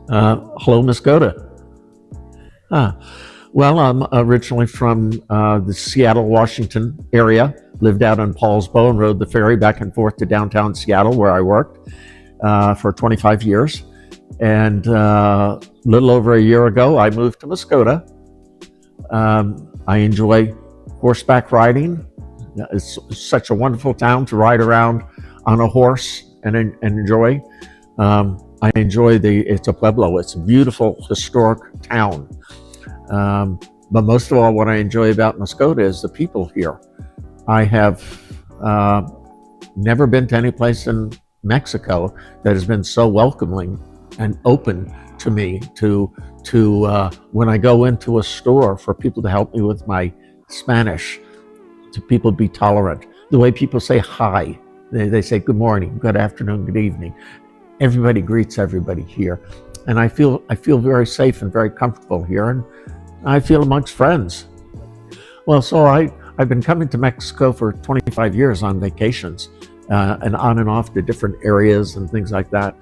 Hello, Mascota. Ah, well, I'm originally from the Seattle, Washington area. Lived out in Paulsbo and rode the ferry back and forth to downtown Seattle, where I worked for 25 years. And a little over a year ago, I moved to Mascota. I enjoy horseback riding. It's such a wonderful town to ride around on a horse and enjoy. I enjoy it's a pueblo. It's a beautiful historic town. But most of all, what I enjoy about Mascota is the people here. I have never been to any place in Mexico that has been so welcoming and open to me to when I go into a store, for people to help me with my Spanish, to people be tolerant. The way people say hi, they say good morning, good afternoon, good evening. Everybody greets everybody here, and I feel very safe and very comfortable here, and I feel amongst friends. Well, so I've been coming to Mexico for 25 years on vacations, and on and off to different areas and things like that.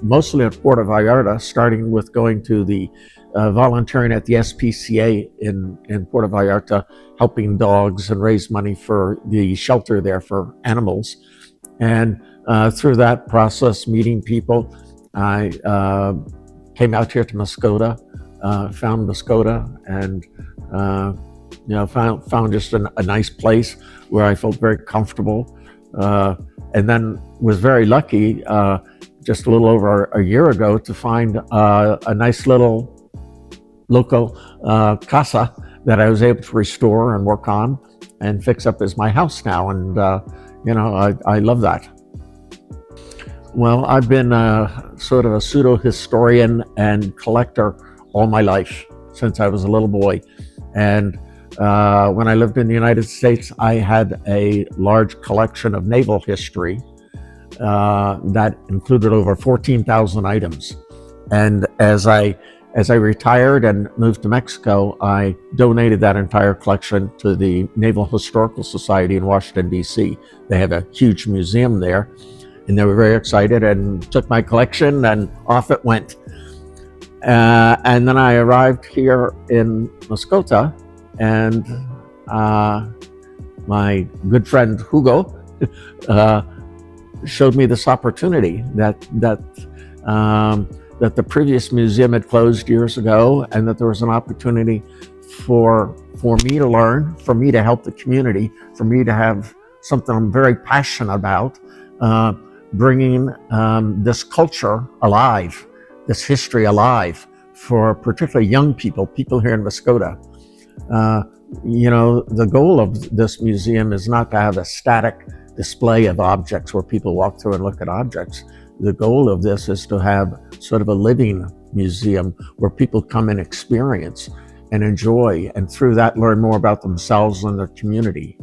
Mostly at Puerto Vallarta, starting with going to the volunteering at the SPCA in Puerto Vallarta, helping dogs and raise money for the shelter there for animals. And through that process, meeting people, I came out here to Mascota, found Mascota, and found just a nice place where I felt very comfortable, and then was very lucky just a little over a year ago to find a nice little local casa that I was able to restore and work on and fix up as my house now, and I love that. Well, I've been sort of a pseudo historian and collector all my life since I was a little boy, and when I lived in the United States, I had a large collection of naval history that included over 14,000 items. And as I retired and moved to Mexico, I donated that entire collection to the Naval Historical Society in Washington, D.C. They have a huge museum there, and they were very excited and took my collection, and off it went. And then I arrived here in Mascota, and my good friend Hugo showed me this opportunity that the previous museum had closed years ago, and that there was an opportunity for me to learn, for me to help the community, for me to have something I'm very passionate about, bringing this culture alive, this history alive, for particularly young people here in Mascota. The goal of this museum is not to have a static display of objects where people walk through and look at objects. The goal of this is to have sort of a living museum where people come and experience and enjoy, and through that learn more about themselves and their community,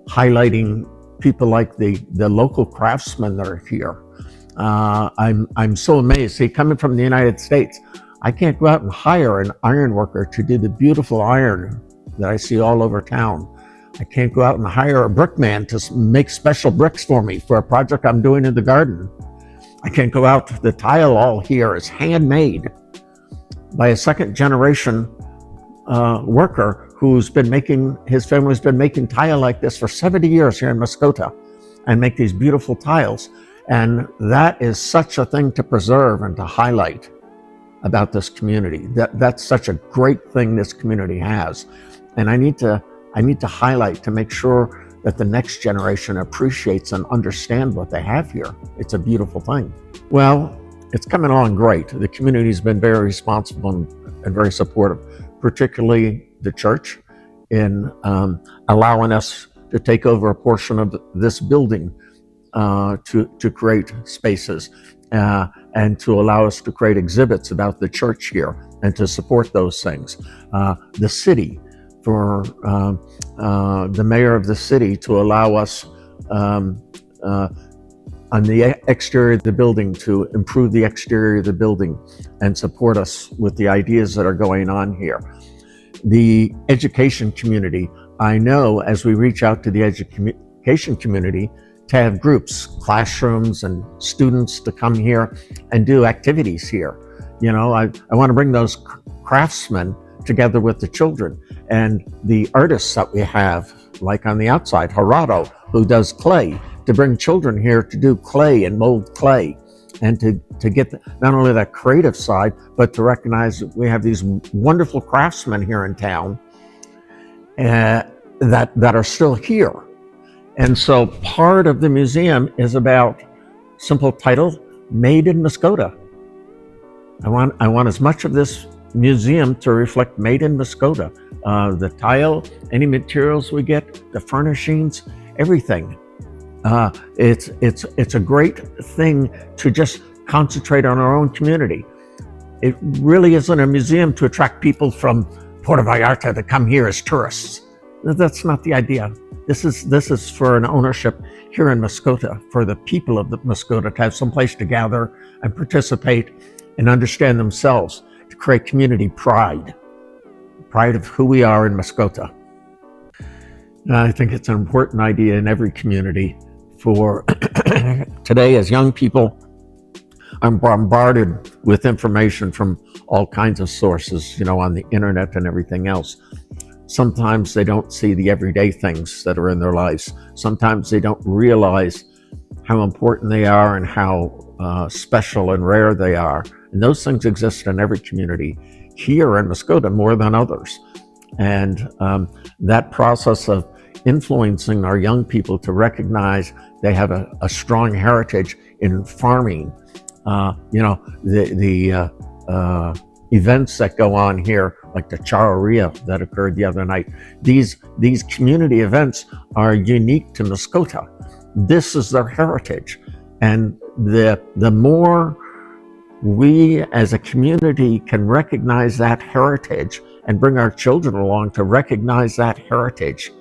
highlighting people like the local craftsmen that are here. I'm so amazed. See, coming from the United States, I can't go out and hire an iron worker to do the beautiful iron that I see all over town. I can't go out and hire a brickman to make special bricks for me for a project I'm doing in the garden. I can't go out, the tile all here is handmade by a second generation worker who's been his family's been making tile like this for 70 years here in Mascota, and make these beautiful tiles. And that is such a thing to preserve and to highlight about this community. That's such a great thing this community has. And I need to highlight, to make sure that the next generation appreciates and understand what they have here. It's a beautiful thing. Well, it's coming along great. The community's been very responsible and very supportive, particularly the church, in allowing us to take over a portion of this building to create spaces and to allow us to create exhibits about the church here and to support those things. The city, for the mayor of the city to allow us on the exterior of the building, to improve the exterior of the building and support us with the ideas that are going on here. The education community, I know as we reach out to the education community, to have groups, classrooms and students to come here and do activities here. I want to bring those craftsmen together with the children and the artists that we have, like on the outside, Gerardo, who does clay, to bring children here to do clay and mold clay, and to get not only that creative side, but to recognize that we have these wonderful craftsmen here in town that are still here. And so part of the museum is about, simple title, Made in Mascota. I want as much of this museum to reflect Made in Mascota. The tile, any materials we get, the furnishings, everything. It's a great thing to just concentrate on our own community. It really isn't a museum to attract people from Puerto Vallarta that come here as tourists. That's not the idea. This is for an ownership here in Mascota, for the people of the Mascota to have some place to gather and participate and understand themselves, to create community pride of who we are in Mascota. And I think it's an important idea in every community. For today, as young people, I'm bombarded with information from all kinds of sources, on the internet and everything else. Sometimes they don't see the everyday things that are in their lives. Sometimes they don't realize how important they are and how special and rare they are. And those things exist in every community, here in Mascota more than others. And that process of influencing our young people to recognize they have a strong heritage in farming, the events that go on here, like the charreria that occurred the other night. These community events are unique to Mascota. This is their heritage. And the more we as a community can recognize that heritage and bring our children along to recognize that heritage,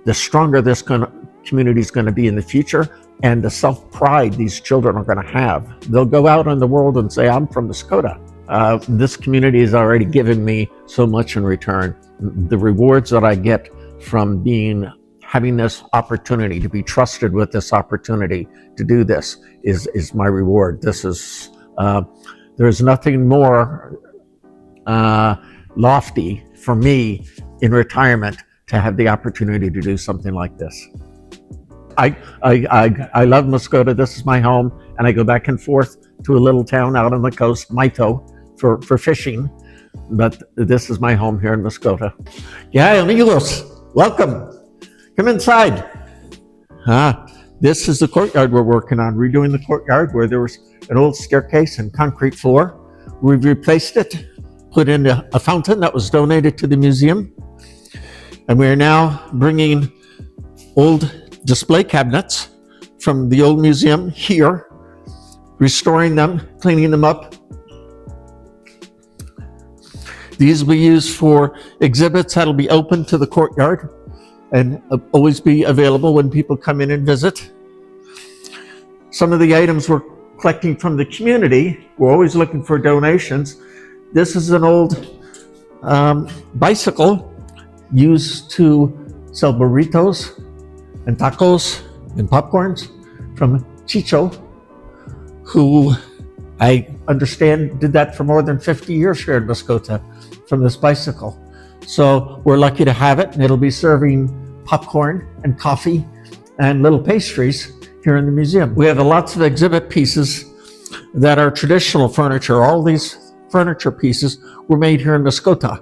the stronger this community is going to be in the future, and the self-pride these children are going to have. They'll go out in the world and say, I'm from Mascota. This community has already given me so much in return. The rewards that I get from having this opportunity, to be trusted with this opportunity to do this, is my reward. This is, there's nothing more lofty for me in retirement to have the opportunity to do something like this. I love Mascota. This is my home, and I go back and forth to a little town out on the coast, Maito, for fishing. But this is my home here in Mascota. Yeah, amigos, welcome. Come inside. This is the courtyard we're working on, redoing the courtyard where there was an old staircase and concrete floor. We've replaced it, put in a fountain that was donated to the museum. And we are now bringing old display cabinets from the old museum here, restoring them, cleaning them up. These will be used for exhibits that'll be open to the courtyard and always be available when people come in and visit. Some of the items we're collecting from the community, we're always looking for donations. This is an old bicycle used to sell burritos and tacos and popcorns from Chicho, who I understand did that for more than 50 years here in Mascota from this bicycle. So we're lucky to have it, and it'll be serving popcorn and coffee and little pastries here in the museum. We have lots of exhibit pieces that are traditional furniture. All these furniture pieces were made here in Mascota.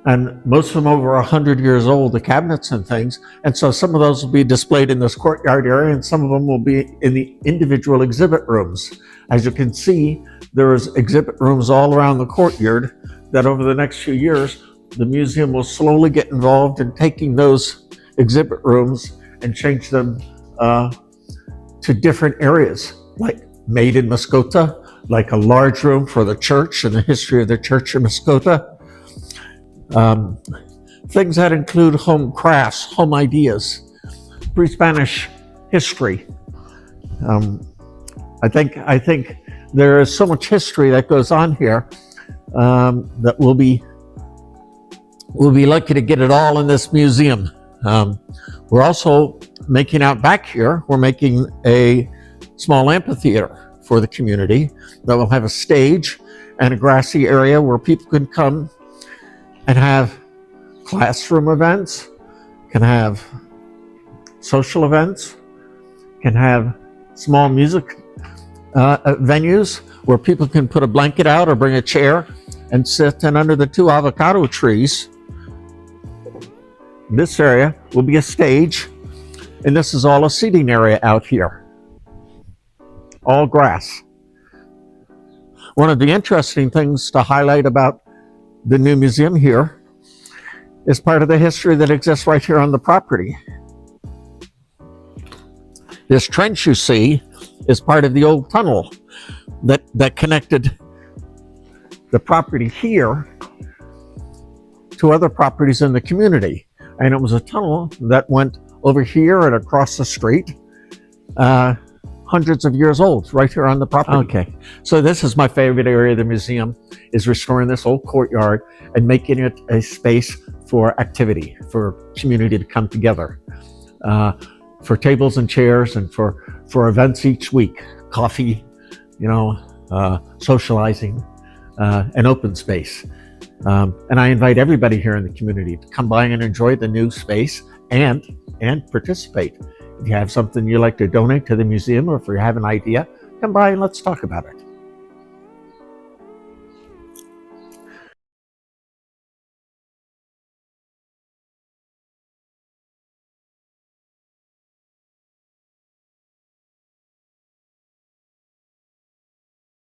And most of them over 100 years old, the cabinets and things. And so some of those will be displayed in this courtyard area, and some of them will be in the individual exhibit rooms. As you can see, there's exhibit rooms all around the courtyard that over the next few years, the museum will slowly get involved in taking those exhibit rooms and change them to different areas, like Made in Mascota, like a large room for the church and the history of the church in Mascota. Things that include home crafts, home ideas, pre-Spanish history. I think there is so much history that goes on here that we'll be lucky to get it all in this museum. We're also making out back here, we're making a small amphitheater for the community that will have a stage and a grassy area where people can come and have classroom events, can have social events, can have small music venues where people can put a blanket out or bring a chair and sit. And under the 2 avocado trees, this area will be a stage, and this is all a seating area out here, all grass. One of the interesting things to highlight about the new museum here is part of the history that exists right here on the property. This trench you see is part of the old tunnel that connected the property here to other properties in the community. And it was a tunnel that went over here and across the street, hundreds of years old, right here on the property. Okay, so this is my favorite area of the museum, is restoring this old courtyard and making it a space for activity, for community to come together, for tables and chairs, and for events each week, coffee, socializing, and open space. And I invite everybody here in the community to come by and enjoy the new space and participate. If you have something you'd like to donate to the museum, or if you have an idea, come by and let's talk about it.